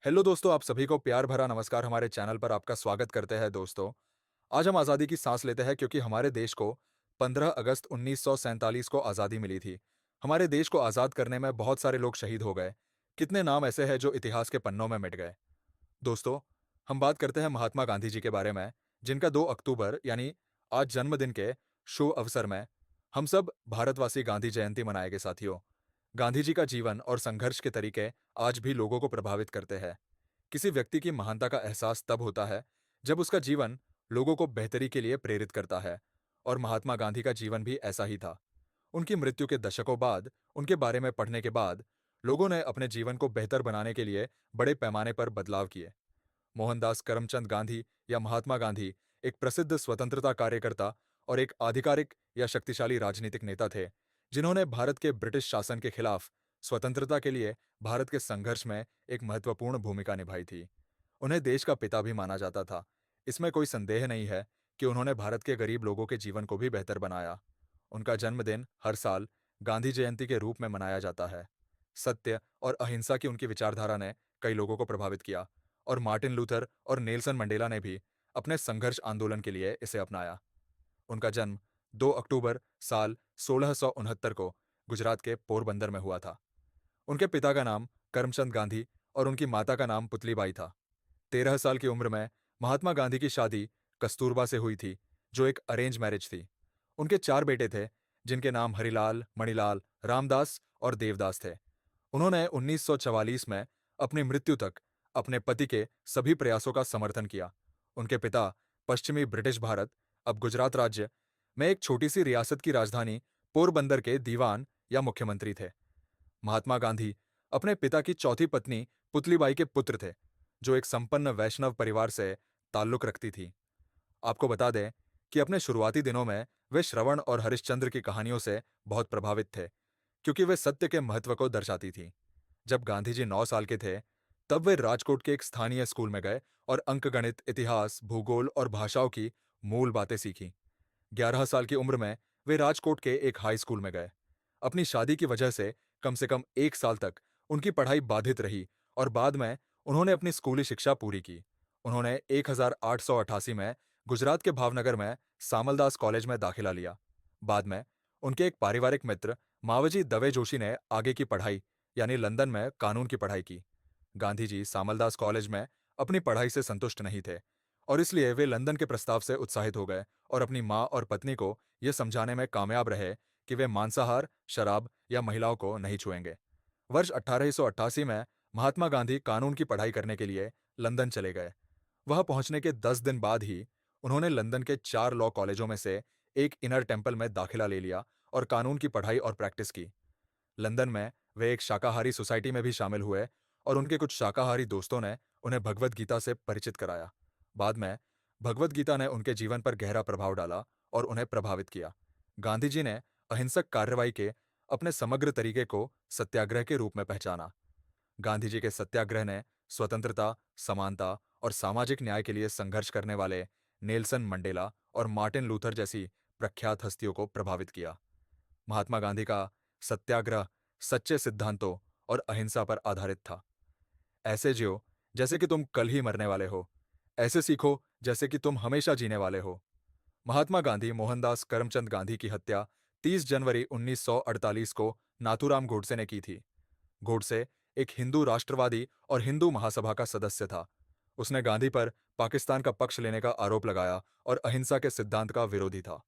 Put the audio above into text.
Hello दोस्तों, आप सभी को प्यार भरा नमस्कार। हमारे चैनल पर आपका स्वागत करते हैं दोस्तों। आज हम आज़ादी की सांस लेते हैं क्योंकि हमारे देश को 15 अगस्त 1947 को आज़ादी मिली थी। हमारे देश को आज़ाद करने में बहुत सारे लोग शहीद हो गए। कितने नाम ऐसे हैं जो इतिहास के पन्नों में मिट गए। दोस्तों, हम बात करते हैं महात्मा गांधी जी के बारे में, जिनका 2 अक्टूबर यानी आज जन्मदिन के शुभ अवसर में हम सब भारतवासी गांधी जयंती मनाएंगे साथियों। गांधी जी का जीवन और संघर्ष के तरीके आज भी लोगों को प्रभावित करते हैं। किसी व्यक्ति की महानता का एहसास तब होता है जब उसका जीवन लोगों को बेहतरी के लिए प्रेरित करता है, और महात्मा गांधी का जीवन भी ऐसा ही था। उनकी मृत्यु के दशकों बाद उनके बारे में पढ़ने के बाद लोगों ने अपने जीवन को बेहतर बनाने के लिए बड़े पैमाने पर बदलाव किए। मोहनदास करमचंद गांधी या महात्मा गांधी एक प्रसिद्ध स्वतंत्रता कार्यकर्ता और एक आधिकारिक या शक्तिशाली राजनीतिक नेता थे, जिन्होंने भारत के ब्रिटिश शासन के खिलाफ स्वतंत्रता के लिए भारत के संघर्ष में एक महत्वपूर्ण भूमिका निभाई थी। उन्हें देश का पिता भी माना जाता था। इसमें कोई संदेह नहीं है कि उन्होंने भारत के गरीब लोगों के जीवन को भी बेहतर बनाया। उनका जन्मदिन हर साल गांधी जयंती के रूप में मनाया जाता है। सत्य और अहिंसा की उनकी विचारधारा ने कई लोगों को प्रभावित किया, और मार्टिन लूथर और नेल्सन मंडेला ने भी अपने संघर्ष आंदोलन के लिए इसे अपनाया। उनका जन्म 2 अक्टूबर साल 1669 को गुजरात के पोरबंदर में हुआ था। उनके पिता का नाम करमचंद गांधी और उनकी माता का नाम पुतलीबाई था। 13 साल की उम्र में महात्मा गांधी की शादी कस्तूरबा से हुई थी, जो एक अरेंज मैरिज थी। उनके 4 बेटे थे, जिनके नाम हरिलाल, मणिलाल, रामदास और देवदास थे। उन्होंने 1944 में अपनी मृत्यु तक अपने पति के सभी प्रयासों का समर्थन किया। उनके पिता पश्चिमी ब्रिटिश भारत, अब गुजरात राज्य, में एक छोटी सी रियासत की राजधानी पोरबंदर के दीवान या मुख्यमंत्री थे। महात्मा गांधी अपने पिता की चौथी पत्नी पुतलीबाई के पुत्र थे, जो एक संपन्न वैष्णव परिवार से ताल्लुक रखती थी। आपको बता दें कि अपने शुरुआती दिनों में वे श्रवण और हरिश्चंद्र की कहानियों से बहुत प्रभावित थे, क्योंकि वे सत्य के महत्व को दर्शाती थीं। जब गांधी जी 9 साल के थे, तब वे राजकोट के एक स्थानीय स्कूल में गए और अंकगणित, इतिहास, भूगोल और भाषाओं की मूल बातें सीखीं। 11 साल की उम्र में वे राजकोट के एक हाई स्कूल में गए। अपनी शादी की वजह से कम 1 साल तक उनकी पढ़ाई बाधित रही, और बाद में उन्होंने अपनी स्कूली शिक्षा पूरी की। उन्होंने 1888 में गुजरात के भावनगर में सामलदास कॉलेज में दाखिला लिया। बाद में उनके एक पारिवारिक मित्र मावजी दवे जोशी ने आगे की पढ़ाई यानी लंदन में कानून की पढ़ाई की। गांधी जी सामलदास कॉलेज में अपनी पढ़ाई से संतुष्ट नहीं थे, और इसलिए वे लंदन के प्रस्ताव से उत्साहित हो गए और अपनी मां और पत्नी को यह समझाने में कामयाब रहे कि वे मांसाहार, शराब या महिलाओं को नहीं छुएंगे। वर्ष 1888 में महात्मा गांधी कानून की पढ़ाई करने के लिए लंदन चले गए। वहां पहुंचने के 10 दिन बाद ही उन्होंने लंदन के 4 लॉ कॉलेजों में से एक इनर टेम्पल में दाखिला ले लिया और कानून की पढ़ाई और प्रैक्टिस की। लंदन में वे एक शाकाहारी सोसाइटी में भी शामिल हुए, और उनके कुछ शाकाहारी दोस्तों ने उन्हें भगवद गीता से परिचित कराया। बाद में भगवद गीता ने उनके जीवन पर गहरा प्रभाव डाला और उन्हें प्रभावित किया। गांधी जी ने अहिंसक कार्रवाई के अपने समग्र तरीके को सत्याग्रह के रूप में पहचाना। गांधी जी के सत्याग्रह ने स्वतंत्रता, समानता और सामाजिक न्याय के लिए संघर्ष करने वाले नेल्सन मंडेला और मार्टिन लूथर जैसी प्रख्यात हस्तियों को प्रभावित किया। महात्मा गांधी का सत्याग्रह सच्चे सिद्धांतों और अहिंसा पर आधारित था। ऐसे जियो जैसे कि तुम कल ही मरने वाले हो, ऐसे सीखो जैसे कि तुम हमेशा जीने वाले हो। महात्मा गांधी मोहनदास करमचंद गांधी की हत्या 30 जनवरी 1948 को नाथूराम गोडसे ने की थी। गोडसे एक हिंदू राष्ट्रवादी और हिंदू महासभा का सदस्य था। उसने गांधी पर पाकिस्तान का पक्ष लेने का आरोप लगाया और अहिंसा के सिद्धांत का विरोधी था।